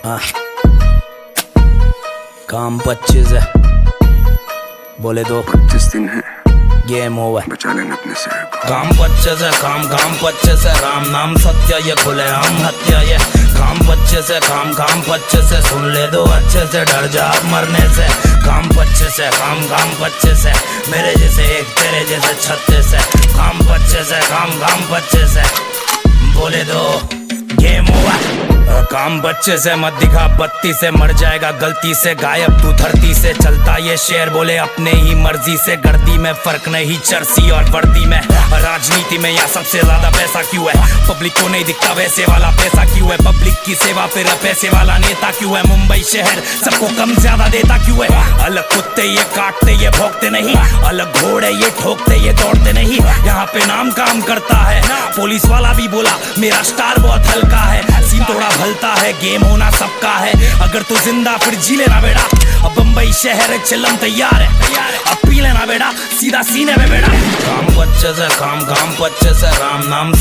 हाँ। काम 25 है, बोले दो 25 दिन है, गेम ओवर। बचा लेना अपने शहर को। काम 25 है, काम 25 है, राम नाम सत्य ये खुले आम हत्या ये। काम 25 है, काम 25 है, सुन ले दो अच्छे से, डर जा अब मरने से। काम 25 है, काम 25 है, मेरे जैसे एक तेरे जैसे 36 है। काम 25 है, काम 25 है, बोले दो गेम ओवर। काम 25 से मत दिखा 32 से, मर जाएगा गलती से, गायब तू धरती से। चलता ये शेर बोले अपने ही मर्जी से, गर्दी में फर्क नहीं चर्सी और वर्दी में। राजनीति में यहाँ सबसे ज्यादा पैसा क्यों है, पब्लिक को नहीं दिखता वैसे वाला पैसा क्यों है। पब्लिक की सेवा फिर पैसे वाला नेता क्यों है, मुंबई शहर सबको कम ज्यादा देता क्यों है। अलग कुत्ते ये काटते ये भोंकते नहीं, अलग घोड़े ये ठोकते ये दौड़ते नहीं। यहाँ पे नाम काम करता है, पुलिस वाला भी बोला मेरा स्टार बहुत हल्का है। सीन थोड़ा भलता है, गेम होना सबका है, अगर तू जिंदा फिर जी लेना बेटा। अब बम्बई शहर है चिल्लम तैयार है, अब पी लेना बेटा सीधा सीने में बेटा। काम 25 है, काम 25 है, राम नाम